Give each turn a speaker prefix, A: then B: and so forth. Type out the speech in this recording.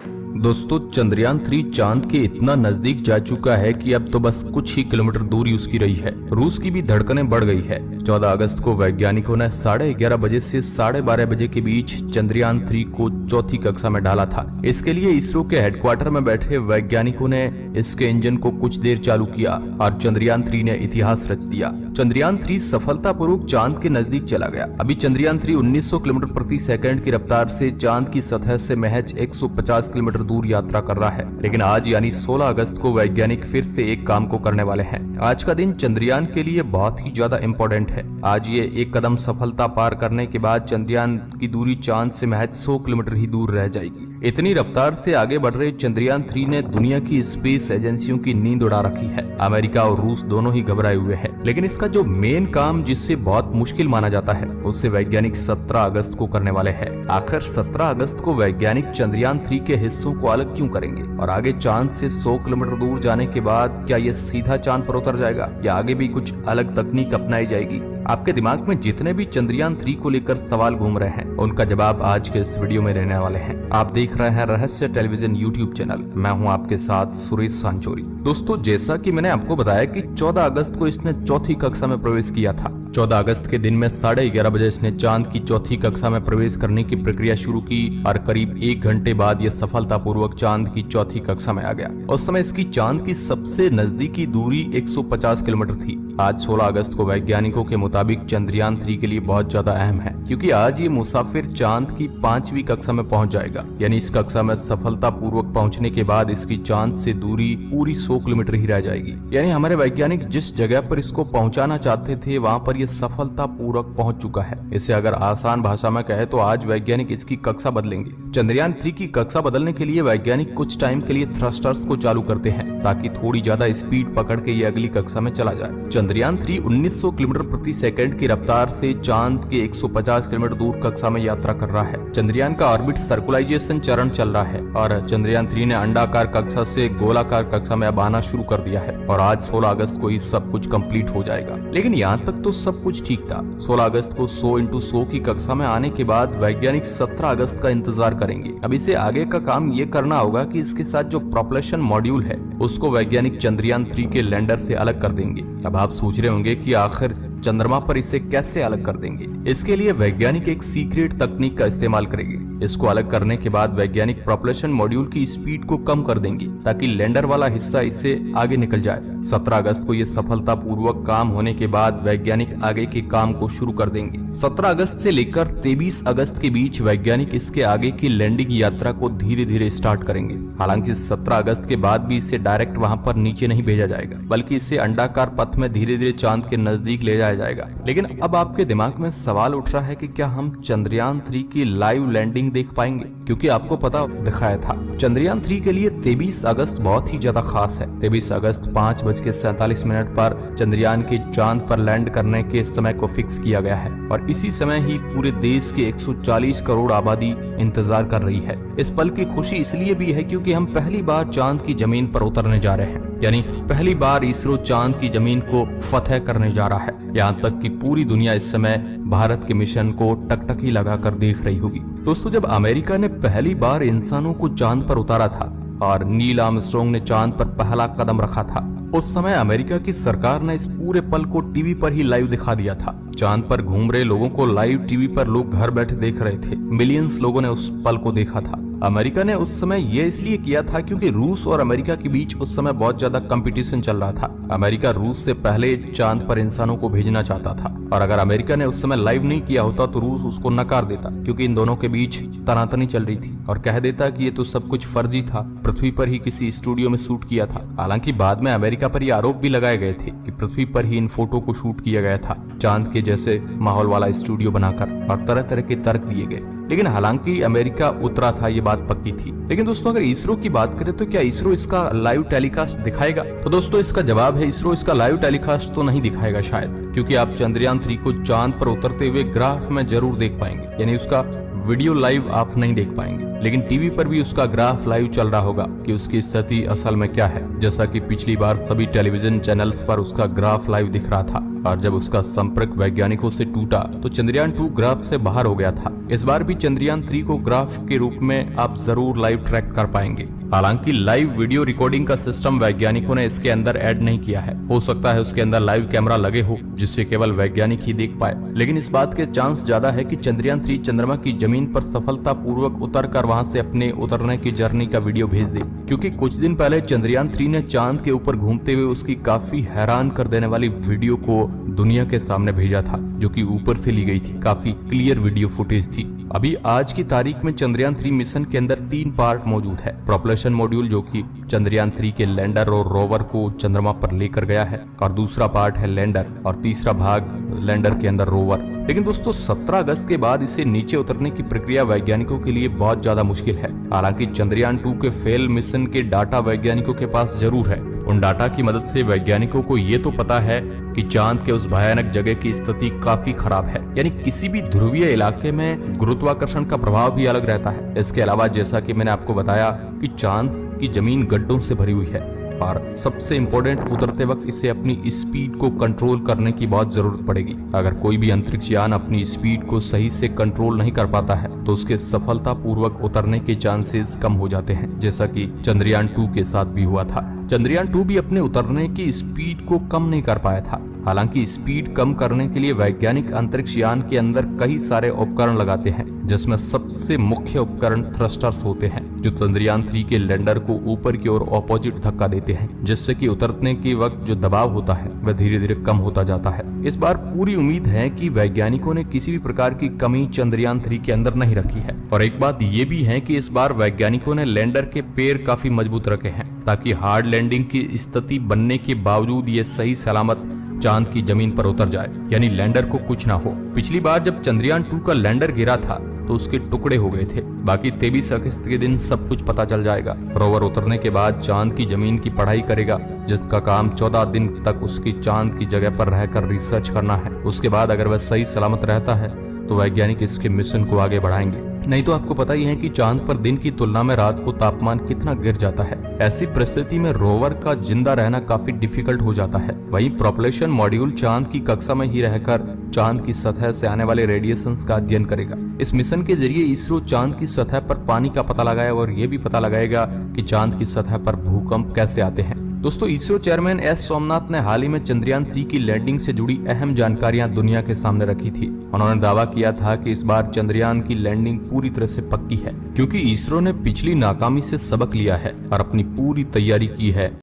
A: दोस्तों, चंद्रयान 3 चांद के इतना नजदीक जा चुका है कि अब तो बस कुछ ही किलोमीटर दूरी उसकी रही है। रूस की भी धड़कनें बढ़ गई है। 14 अगस्त को वैज्ञानिकों ने 11:30 बजे से 12:30 बजे के बीच चंद्रयान 3 को चौथी कक्षा में डाला था। इसके लिए इसरो के हेडक्वार्टर में बैठे वैज्ञानिकों ने इसके इंजन को कुछ देर चालू किया और चंद्रयान 3 ने इतिहास रच दिया। चंद्रयान 3 सफलतापूर्वक चांद के नजदीक चला गया। अभी चंद्रयान 3 1900 किलोमीटर प्रति सेकंड की रफ्तार से चांद की सतह से महज 150 किलोमीटर दूर यात्रा कर रहा है। लेकिन आज यानी 16 अगस्त को वैज्ञानिक फिर से एक काम को करने वाले हैं। आज का दिन चंद्रयान के लिए बहुत ही ज्यादा इम्पोर्टेंट है। आज ये एक कदम सफलता पार करने के बाद चंद्रयान की दूरी चांद से महज 100 किलोमीटर ही दूर रह जाएगी। इतनी रफ्तार से आगे बढ़ रहे चंद्रयान 3 ने दुनिया की स्पेस एजेंसियों की नींद उड़ा रखी है। अमेरिका और रूस दोनों ही घबराए हुए हैं। लेकिन इसका जो मेन काम जिससे बहुत मुश्किल माना जाता है उससे वैज्ञानिक 17 अगस्त को करने वाले हैं। आखिर 17 अगस्त को वैज्ञानिक चंद्रयान 3 के हिस्सों को अलग क्यों करेंगे और आगे चांद से 100 किलोमीटर दूर जाने के बाद क्या ये सीधा चांद पर उतर जाएगा या आगे भी कुछ अलग तकनीक अपनाई जाएगी? आपके दिमाग में जितने भी चंद्रयान 3 को लेकर सवाल घूम रहे हैं उनका जवाब आज के इस वीडियो में रहने वाले हैं। आप देख रहे हैं रहस्य टेलीविजन यूट्यूब चैनल। मैं हूं आपके साथ सुरेश सांचोरी। दोस्तों, जैसा कि मैंने आपको बताया कि 14 अगस्त को इसने चौथी कक्षा में प्रवेश किया था। 14 अगस्त के दिन में 11:30 बजे इसने चांद की चौथी कक्षा में प्रवेश करने की प्रक्रिया शुरू की और करीब 1 घंटे बाद यह सफलतापूर्वक चांद की चौथी कक्षा में आ गया। उस समय इसकी चांद की सबसे नजदीकी दूरी 150 किलोमीटर थी। आज 16 अगस्त को वैज्ञानिकों के मुताबिक चंद्रयान 3 के लिए बहुत ज्यादा अहम है, क्योंकि आज ये मुसाफिर चांद की 5वीं कक्षा में पहुंच जाएगा। यानी इस कक्षा में सफलतापूर्वक पहुंचने के बाद इसकी चांद से दूरी पूरी 100 किलोमीटर ही रह जाएगी। यानी हमारे वैज्ञानिक जिस जगह पर इसको पहुंचाना चाहते थे वहां पर ये सफलतापूर्वक पहुंच चुका है। इसे अगर आसान भाषा में कहे तो आज वैज्ञानिक इसकी कक्षा बदलेंगे। चंद्रयान 3 की कक्षा बदलने के लिए वैज्ञानिक कुछ टाइम के लिए थ्रस्टर्स को चालू करते हैं ताकि थोड़ी ज्यादा स्पीड पकड़ के ये अगली कक्षा में चला जाए। चंद्रयान 3 1900 किलोमीटर प्रति सेकंड की रफ्तार से चांद के 150 किलोमीटर दूर कक्षा में यात्रा कर रहा है। चंद्रयान का ऑर्बिट सर्कुलाइजेशन चरण चल रहा है और चंद्रयान 3 ने अंडाकार कक्षा से गोलाकार कक्षा में अब आना शुरू कर दिया है और आज 16 अगस्त को ही सब कुछ कंप्लीट हो जाएगा। लेकिन यहाँ तक तो सब कुछ ठीक था। 16 अगस्त को 100 × 100 की कक्षा में आने के बाद वैज्ञानिक 17 अगस्त का इंतजार करेंगे। अब इसे आगे का काम ये करना होगा कि इसके साथ जो प्रोपल्शन मॉड्यूल है उसको वैज्ञानिक चंद्रयान 3 के लैंडर से अलग कर देंगे। अब आप सोच रहे होंगे कि आखिर चंद्रमा पर इसे कैसे अलग कर देंगे। इसके लिए वैज्ञानिक एक सीक्रेट तकनीक का इस्तेमाल करेंगे। इसको अलग करने के बाद वैज्ञानिक प्रोपल्शन मॉड्यूल की स्पीड को कम कर देंगे ताकि लैंडर वाला हिस्सा इससे आगे निकल जाए। 17 अगस्त को यह सफलतापूर्वक काम होने के बाद वैज्ञानिक आगे के काम को शुरू कर देंगे। 17 अगस्त से लेकर 23 अगस्त के बीच वैज्ञानिक इसके आगे की लैंडिंग यात्रा को धीरे धीरे स्टार्ट करेंगे। हालांकि 17 अगस्त के बाद भी इसे डायरेक्ट वहां पर नीचे नहीं भेजा जाएगा, बल्कि इसे अंडाकार पथ में धीरे धीरे चांद के नजदीक ले जाएगा। लेकिन अब आपके दिमाग में सवाल उठ रहा है कि क्या हम चंद्रयान 3 की लाइव लैंडिंग देख पाएंगे? क्योंकि आपको पता दिखाया था चंद्रयान 3 के लिए 23 अगस्त बहुत ही ज्यादा खास है। 23 अगस्त 5:47 पर चंद्रयान के चांद पर लैंड करने के समय को फिक्स किया गया है और इसी समय ही पूरे देश के 140 करोड़ आबादी इंतजार कर रही है। इस पल की खुशी इसलिए भी है क्योंकि हम पहली बार चांद की जमीन पर उतरने जा रहे हैं। यानी पहली बार इसरो चांद की जमीन को फतह करने जा रहा है। यहाँ तक कि पूरी दुनिया इस समय भारत के मिशन को टकटकी लगाकर देख रही होगी। दोस्तों, जब अमेरिका ने पहली बार इंसानों को चांद पर उतारा था और नील आर्मस्ट्रांग ने चांद पर पहला कदम रखा था, उस समय अमेरिका की सरकार ने इस पूरे पल को टीवी पर ही लाइव दिखा दिया था। चांद पर घूम रहे लोगों को लाइव टीवी पर लोग घर बैठे देख रहे थे। मिलियंस लोगों ने उस पल को देखा था। अमेरिका ने उस समय यह इसलिए किया था क्योंकि रूस और अमेरिका के बीच उस समय बहुत ज्यादा कंपटीशन चल रहा था। अमेरिका रूस से पहले चांद पर इंसानों को भेजना चाहता था और अगर अमेरिका ने उस समय लाइव नहीं किया होता तो रूस उसको नकार देता, क्योंकि इन दोनों के बीच तनातनी चल रही थी और कह देता कि ये तो सब कुछ फर्जी था, पृथ्वी पर ही किसी स्टूडियो में शूट किया था। हालांकि बाद में अमेरिका पर ये आरोप भी लगाए गए थे कि पृथ्वी पर ही इन फोटो को शूट किया गया था, चांद के जैसे माहौल वाला स्टूडियो बनाकर, और तरह तरह के तर्क दिए गए। लेकिन हालांकि अमेरिका उतरा था, ये बात पक्की थी। लेकिन दोस्तों, अगर इसरो की बात करें तो क्या इसरो इसका लाइव टेलीकास्ट दिखाएगा? तो दोस्तों, इसका जवाब है इसरो इसका लाइव टेलीकास्ट तो नहीं दिखाएगा शायद, क्योंकि आप चंद्रयान 3 को चांद पर उतरते हुए ग्राफ में जरूर देख पाएंगे। यानी उसका वीडियो लाइव आप नहीं देख पाएंगे, लेकिन टीवी पर भी उसका ग्राफ लाइव चल रहा होगा कि उसकी स्थिति असल में क्या है। जैसा कि पिछली बार सभी टेलीविजन चैनल्स पर उसका ग्राफ लाइव दिख रहा था, और जब उसका संपर्क वैज्ञानिकों से टूटा तो चंद्रयान 2 ग्राफ से बाहर हो गया था। इस बार भी चंद्रयान 3 को ग्राफ के रूप में आप जरूर लाइव ट्रैक कर पाएंगे। हालांकि लाइव वीडियो रिकॉर्डिंग का सिस्टम वैज्ञानिकों ने इसके अंदर ऐड नहीं किया है। हो सकता है उसके अंदर लाइव कैमरा लगे हो जिससे केवल वैज्ञानिक ही देख पाए, लेकिन इस बात के चांस ज्यादा है कि चंद्रयान 3 चंद्रमा की जमीन पर सफलतापूर्वक उतरकर वहां से अपने उतरने की जर्नी का वीडियो भेज दे, क्योंकि कुछ दिन पहले चंद्रयान 3 ने चांद के ऊपर घूमते हुए उसकी काफी हैरान कर देने वाली वीडियो को दुनिया के सामने भेजा था, जो कि ऊपर से ली गई थी। काफी क्लियर वीडियो फुटेज थी। अभी आज की तारीख में चंद्रयान 3 मिशन के अंदर 3 पार्ट मौजूद है। प्रोपल्शन मॉड्यूल जो कि चंद्रयान 3 के लैंडर और रोवर को चंद्रमा पर लेकर गया है, और दूसरा पार्ट है लैंडर, और तीसरा भाग लैंडर के अंदर रोवर। लेकिन दोस्तों 17 अगस्त के बाद इसे नीचे उतरने की प्रक्रिया वैज्ञानिकों के लिए बहुत ज्यादा मुश्किल है। हालांकि चंद्रयान 2 के फेल मिशन के डाटा वैज्ञानिकों के पास जरूर है। उन डाटा की मदद से वैज्ञानिकों को ये तो पता है कि चांद के उस भयानक जगह की स्थिति काफी खराब है, यानी किसी भी ध्रुवीय इलाके में गुरुत्वाकर्षण का प्रभाव भी अलग रहता है। इसके अलावा जैसा कि मैंने आपको बताया कि चांद की जमीन गड्ढों से भरी हुई है, और सबसे इम्पोर्टेंट उतरते वक्त इसे अपनी स्पीड को कंट्रोल करने की बहुत जरूरत पड़ेगी। अगर कोई भी अंतरिक्ष यान अपनी स्पीड को सही से कंट्रोल नहीं कर पाता है तो उसके सफलतापूर्वक उतरने के चांसेस कम हो जाते हैं, जैसा कि चंद्रयान 2 के साथ भी हुआ था। चंद्रयान 2 भी अपने उतरने की स्पीड को कम नहीं कर पाया था। हालांकि स्पीड कम करने के लिए वैज्ञानिक अंतरिक्ष यान के अंदर कई सारे उपकरण लगाते हैं, जिसमें सबसे मुख्य उपकरण थ्रस्टर्स होते हैं, जो चंद्रयान 3 के लैंडर को ऊपर की ओर ऑपोजिट धक्का देते हैं, जिससे कि उतरने के वक्त जो दबाव होता है वह धीरे धीरे कम होता जाता है। इस बार पूरी उम्मीद है कि वैज्ञानिकों ने किसी भी प्रकार की कमी चंद्रयान 3 के अंदर नहीं रखी है। और एक बात ये भी है कि इस बार वैज्ञानिकों ने लैंडर के पैर काफी मजबूत रखे हैं, ताकि हार्ड लैंडिंग की स्थिति बनने के बावजूद ये सही सलामत चांद की जमीन पर उतर जाए, यानी लैंडर को कुछ ना हो। पिछली बार जब चंद्रयान 2 का लैंडर गिरा था तो उसके टुकड़े हो गए थे। बाकी 23 अगस्त के दिन सब कुछ पता चल जाएगा। रोवर उतरने के बाद चांद की जमीन की पढ़ाई करेगा, जिसका काम 14 दिन तक उसकी चांद की जगह पर रहकर रिसर्च करना है। उसके बाद अगर वह सही सलामत रहता है तो वैज्ञानिक इसके मिशन को आगे बढ़ाएंगे। नहीं तो आपको पता ही है कि चांद पर दिन की तुलना में रात को तापमान कितना गिर जाता है। ऐसी परिस्थिति में रोवर का जिंदा रहना काफी डिफिकल्ट हो जाता है। वहीं प्रोपल्शन मॉड्यूल चांद की कक्षा में ही रहकर चांद की सतह से आने वाले रेडिएशंस का अध्ययन करेगा। इस मिशन के जरिए इसरो चांद की सतह पर पानी का पता लगाएगा और ये भी पता लगाएगा कि चांद की सतह पर भूकंप कैसे आते हैं। दोस्तों इसरो चेयरमैन एस सोमनाथ ने हाल ही में चंद्रयान 3 की लैंडिंग से जुड़ी अहम जानकारियां दुनिया के सामने रखी थी। उन्होंने दावा किया था कि इस बार चंद्रयान की लैंडिंग पूरी तरह से पक्की है, क्योंकि इसरो ने पिछली नाकामी से सबक लिया है और अपनी पूरी तैयारी की है।